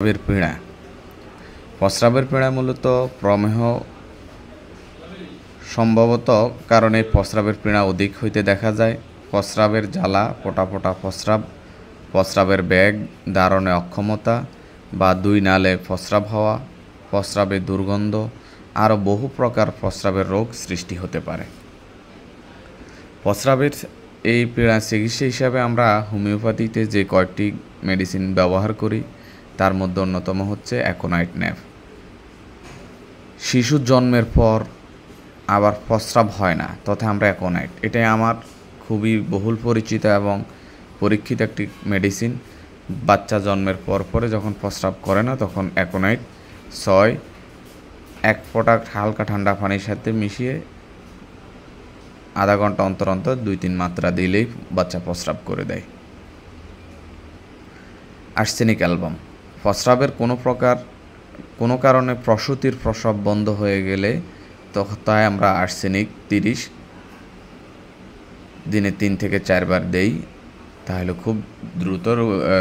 প্রস্রাবের পীড়া। প্রস্রাবের পীড়া মূলত প্রমেহ সম্ভবত কারণে প্রস্রাবের পীড়া অধিক হইতে দেখা যায়। প্রস্রাবের জ্বালা, ফোঁটা ফোঁটা প্রস্রাব, প্রস্রাবের ব্যাগ ধারণে অক্ষমতা বা দুই নালে প্রস্রাব হওয়া, প্রস্রাবের দুর্গন্ধ, আরও বহু প্রকার প্রস্রাবের রোগ সৃষ্টি হতে পারে। প্রস্রাবের এই পীড়া চিকিৎসা হিসাবে আমরা হোমিওপ্যাথিতে যে কয়েকটি মেডিসিন ব্যবহার করি তার মধ্যে অন্যতম হচ্ছে অ্যাকোনাইট ন্যাভ। শিশু জন্মের পর আবার প্রস্রাব হয় না তথা আমরা অ্যাকোনাইট, এটাই আমার খুবই বহুল পরিচিত এবং পরীক্ষিত একটি মেডিসিন। বাচ্চা জন্মের পরে যখন প্রস্রাব করে না তখন অ্যাকোনাইট 1 ফোঁটা হালকা ঠান্ডা পানির সাথে মিশিয়ে আধা ঘন্টা অন্তর অন্তর 2-3 মাত্রা দিলেই বাচ্চা প্রস্রাব করে দেয়। Arsenic album. প্রস্রাবের কোনো কারণে প্রসূতির প্রস্রাব বন্ধ হয়ে গেলে তাই আমরা আর্সেনিক 30 দিনে 3 থেকে 4 বার দেই, তাহলে খুব দ্রুত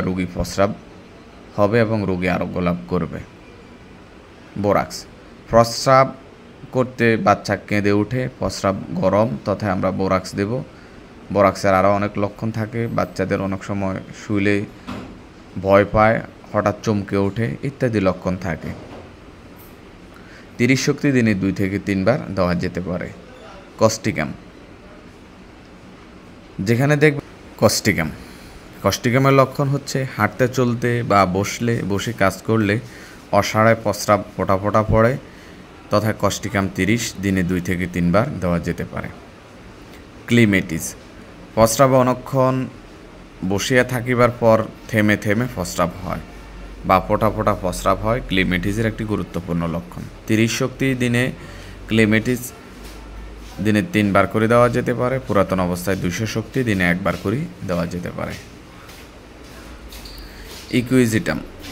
রোগী প্রস্রাব হবে এবং রোগী আরোগ্য লাভ করবে। বোরাক্স। প্রস্রাব করতে বাচ্চা কেঁদে ওঠে, প্রস্রাব গরম, তথা আমরা বোরাক্স দেব। বোরাক্সের আরও অনেক লক্ষণ থাকে। বাচ্চাদের অনেক সময় শুইলে ভয় পায়, হঠাৎ চমকে ওঠে ইত্যাদি লক্ষণ থাকে। 30 শক্তি দিনে 2 থেকে 3 বার দেওয়া যেতে পারে। কস্টিকাম। যেখানে দেখবে কস্টিকামের লক্ষণ হচ্ছে হাঁটতে চলতে বা বসে কাজ করলে অসাড়ায় প্রস্রাব ফোঁটা ফোঁটা পড়ে, তথা কস্টিকাম 30 দিনে 2 থেকে 3 বার দেওয়া যেতে পারে। ক্লিমেটিস। প্রস্রাবে অনেকক্ষণ বসিয়া থাকিবার পর থেমে থেমে প্রস্রাব হয় বা ফোঁটা ফোঁটা প্রস্রাব হয়, ক্লিমেটিসের একটি গুরুত্বপূর্ণ লক্ষণ। 30 শক্তি দিনে ক্লিমেটিস দিনে 3 বার করে দেওয়া যেতে পারে। পুরাতন অবস্থায় 200 শক্তি দিনে 1 বার করে দেওয়া যেতে পারে।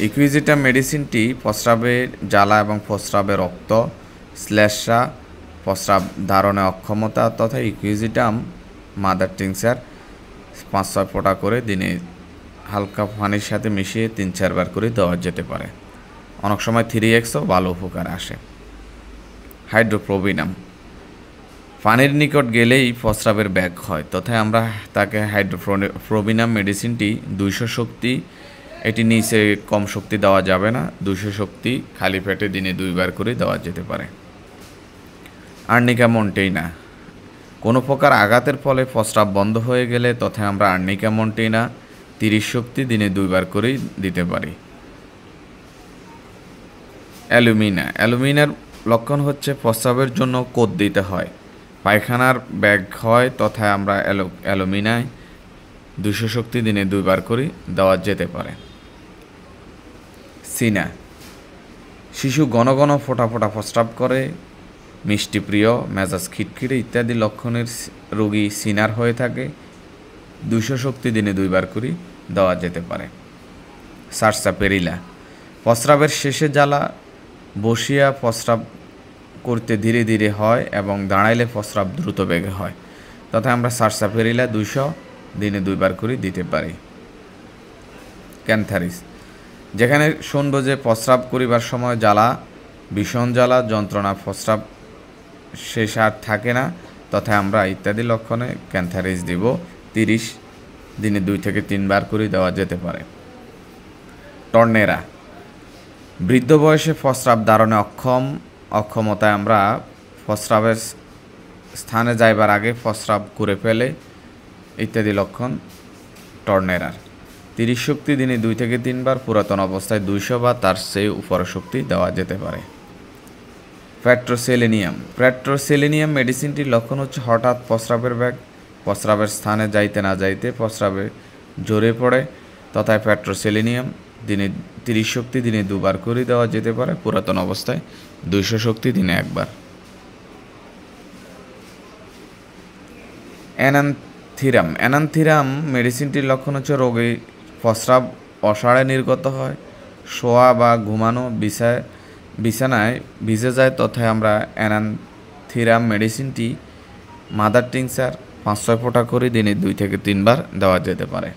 ইকুইজিটাম মেডিসিনটি প্রস্রাবের জ্বালা এবং প্রস্রাবের রক্ত, শ্লেষ্মা, প্রস্রাব ধারণে অক্ষমতা তথা ইকুইজিটাম মাদার টিংচার 5-6 ফোঁটা করে দিনে হালকা পানির সাথে মিশিয়ে 3-4 বার করে দেওয়া যেতে পারে। অনেক সময় 3Xও ভালো উপকার আসে। হাইড্রোপ্রোবিনাম। পানির নিকট গেলেই প্রস্রাবের ব্যাগ হয়, তথা আমরা তাকে হাইড্রোপ্রোবিনাম মেডিসিনটি 200 শক্তি, এটি নিচে কম শক্তি দেওয়া যাবে না, 200 শক্তি খালি পেটে দিনে 2 বার করে দেওয়া যেতে পারে। আর্নিকা মন্টেইনা। কোনো প্রকার আঘাতের ফলে প্রস্রাব বন্ধ হয়ে গেলে তথা আমরা আর্নিকা মন্টেইনা 30 শক্তি দিনে 2 বার করেই দিতে পারি। অ্যালুমিনার লক্ষণ হচ্ছে প্রস্রাবের জন্য কোদ দিতে হয়, পায়খানার ব্যাগ হয়, তথা আমরা অ্যালুমিনায় 200 শক্তি দিনে 2 বার করে দেওয়া যেতে পারে। সিনা। শিশু ঘন ঘন ফোঁটা ফোঁটা প্রস্রাব করে, মিষ্টি প্রিয়, মেজাজ খিটখিটে ইত্যাদি লক্ষণের রোগী সিনার হয়ে থাকে, 200 শক্তি দিনে 2 বার করে দেওয়া যেতে পারে। সারসাপেরিলা। প্রস্রাবের শেষে জ্বালা, বসিয়া প্রস্রাব করতে ধীরে ধীরে হয় এবং দাঁড়াইলে প্রস্রাব দ্রুত বেগে হয়, তথা আমরা সারসাপেরিলা 200 দিনে 2 বার করে দিতে পারি। ক্যান্থারিস। যেখানে শুনবো যে প্রস্রাব করিবার সময় জ্বালা, ভীষণ জ্বালা, যন্ত্রণা, প্রস্রাব শেষ আর থাকে না, তথা আমরা ইত্যাদি লক্ষণে ক্যান্থারিস দিব। 30 দিনে 2 থেকে 3 বার করে দেওয়া যেতে পারে। টর্নেরা। বৃদ্ধ বয়সে প্রস্রাব ধারণে অক্ষমতায় আমরা প্রস্রাবের স্থানে যাইবার আগে প্রস্রাব করে ফেলে ইত্যাদি লক্ষণ টর্নেরার। 30 শক্তি দিনে 2 থেকে 3 বার, পুরাতন অবস্থায় 200 বা তার চেয়ে উপরে শক্তি দেওয়া যেতে পারে। প্যাট্রোসেলেনিয়াম মেডিসিনটির লক্ষণ হচ্ছে হঠাৎ প্রস্রাবের ব্যাগ, প্রস্রাবের স্থানে যাইতে না যাইতে প্রস্রাবে জোরে পড়ে, তথা প্যাট্রোসেলেনিয়াম দিনে 30 শক্তি দিনে 2 বার করে দেওয়া যেতে পারে। পুরাতন অবস্থায় 200 শক্তি দিনে 1 বার। অ্যানান্থিরাম মেডিসিনটির লক্ষণ হচ্ছে রোগী প্রস্রাব অসাড়ে নির্গত হয়, শোয়া বা ঘুমানো বিছানায় ভিজে যায়, তথা আমরা অ্যানান্থিরাম মেডিসিনটি মাদার টিংচার 5-6 ফোঁটা করে দিনে 2 থেকে 3 বার দেওয়া যেতে পারে।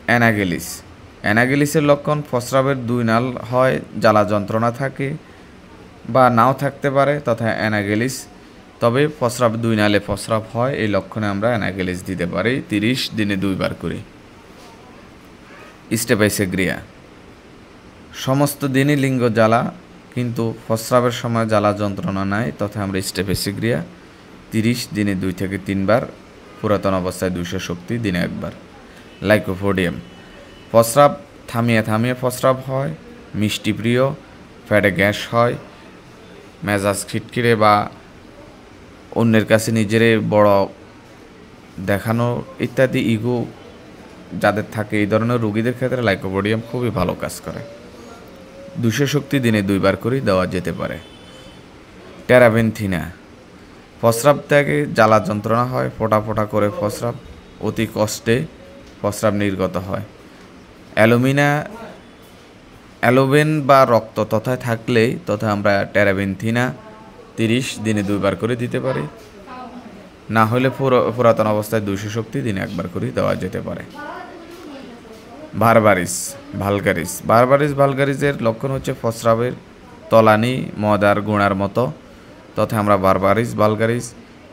অ্যানাগেলিস। অ্যানাগেলিসের লক্ষণ প্রস্রাবের 2 নাল হয়, জ্বালা যন্ত্রণা থাকে বা নাও থাকতে পারে তথা অ্যানাগেলিস, তবে প্রস্রাব 2 নালে প্রস্রাব হয়, এই লক্ষণে আমরা অ্যানাগেলিস দিতে পারি 30 দিনে 2 বার করে। স্টেফাইসেগ্রিয়া সমস্ত দিনই লিঙ্গ জ্বালা কিন্তু প্রস্রাবের সময় জ্বালা যন্ত্রণা নাই তথা আমরা স্টেফাইসেগ্রিয়া 30 দিনে 2 থেকে 3 বার, পুরাতন অবস্থায় 200 শক্তি দিনে 1 বার। লাইকোপোডিয়াম প্রস্রাব থামিয়ে থামিয়ে প্রস্রাব হয়, মিষ্টি প্রিয়, পেটে গ্যাস হয়, মেজাজ খিটখিটে বা অন্যের কাছে নিজেরে বড় দেখানো ইত্যাদি ইগো যাদের থাকে এই ধরনের রোগীদের ক্ষেত্রে লাইকোপোডিয়াম খুবই ভালো কাজ করে। 200 শক্তি দিনে 2 বার করে দেওয়া যেতে পারে। টেরাবেনথিনা প্রস্রাব ত্যাগে জ্বালা যন্ত্রণা হয়, ফোঁটা ফোঁটা করে প্রস্রাব, অতি কষ্টে প্রস্রাব নির্গত হয়। অ্যালোবেন বা রক্ত তথায় থাকলেই তথা আমরা টেরাবেনথিনা 30 দিনে 2 বার করে দিতে পারি, না হলে পুরাতন অবস্থায় 200 শক্তি দিনে 1 বার করে দেওয়া যেতে পারে। বারবারিস ভালগারিসের লক্ষণ হচ্ছে প্রস্রাবের তলানি মদার গুঁড়ার মতো তথা আমরা বারবারিস ভালগারিস,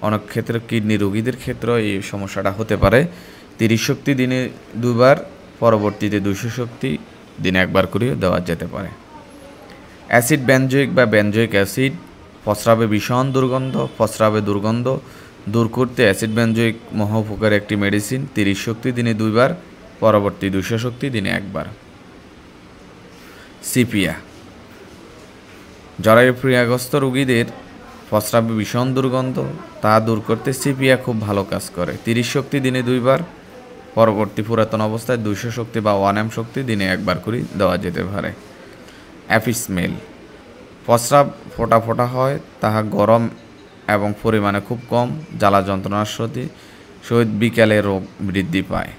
অনেক ক্ষেত্রে কিডনি রোগীদের ক্ষেত্রে এই সমস্যাটা হতে পারে। 30 শক্তি দিনে 2 বার, পরবর্তীতে 200 শক্তি দিনে 1 বার করে দেওয়া যেতে পারে। অ্যাসিড বেনজোইক বা বেনজোইক অ্যাসিড প্রস্রাবে ভীষণ দুর্গন্ধ, প্রস্রাবে দুর্গন্ধ দূর করতে অ্যাসিড বেনজোইক মহা উপকারী একটি মেডিসিন, 30 শক্তি দিনে 2 বার, পরবর্তী 200 শক্তি দিনে 1 বার। সিপিয়া জরায়ু ক্রিয়াগ্রস্ত রোগীদের প্রস্রাবে ভীষণ দুর্গন্ধ, তা দূর করতে সিপিয়া খুব ভালো কাজ করে। 30 শক্তি দিনে 2 বার, পরবর্তী পুরাতন অবস্থায় 200 শক্তি বা 1 শক্তি দিনে 1 বার করে দেওয়া যেতে পারে। অ্যাপিসমেল প্রস্রাব ফোঁটা ফোঁটা হয়, তাহা গরম এবং পরিমাণে খুব কম, জ্বালা যন্ত্রণার সহিত বিকালে রোগ বৃদ্ধি পায়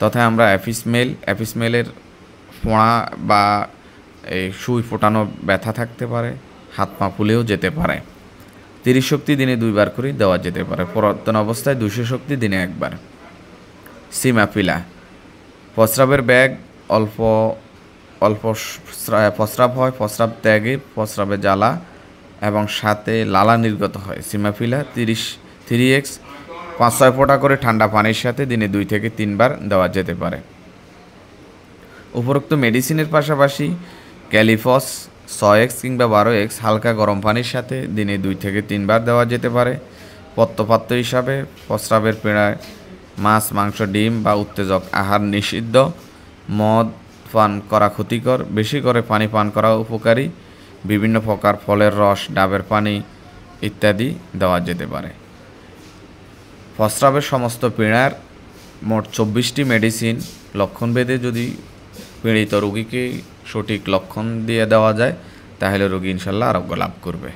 তথা আমরা অ্যাপিসমেলের ফোঁড়া বা এই সুই ফোটানো ব্যথা থাকতে পারে, হাত পা ফুলেও যেতে পারে। 30 শক্তি দিনে 2 বার করে দেওয়া যেতে পারে, পুরাতন অবস্থায় 200 শক্তি দিনে 1 বার। সিমাফিলা প্রস্রাবের ব্যাগ অল্প প্রস্রাব হয়, প্রস্রাব ত্যাগে প্রস্রাবে জ্বালা এবং সাথে লালা নির্গত হয়। সিমাফিলা 3x 5-6 ফোঁটা করে ঠান্ডা পানির সাথে দিনে 2 থেকে 3 বার দেওয়া যেতে পারে। উপরোক্ত মেডিসিনের পাশাপাশি ক্যালিফস 6x কিংবা 12x হালকা গরম পানির সাথে দিনে 2 থেকে 3 বার দেওয়া যেতে পারে। পথ্যপাত্য হিসাবে প্রস্রাবের পীড়ায় মাছ, মাংস, ডিম বা উত্তেজক আহার নিষিদ্ধ, মদ পান করা ক্ষতিকর, বেশি করে পানি পান করা উপকারী, বিভিন্ন প্রকার ফলের রস, ডাবের পানি ইত্যাদি দেওয়া যেতে পারে। প্রস্রাবের সমস্ত পীড়ার মোট 24টি মেডিসিন লক্ষণভেদে যদি পীড়িত রোগীকে সঠিক লক্ষণ দিয়ে দেওয়া যায় তাহলে রোগী ইনশাল্লাহ আরোগ্য লাভ করবে।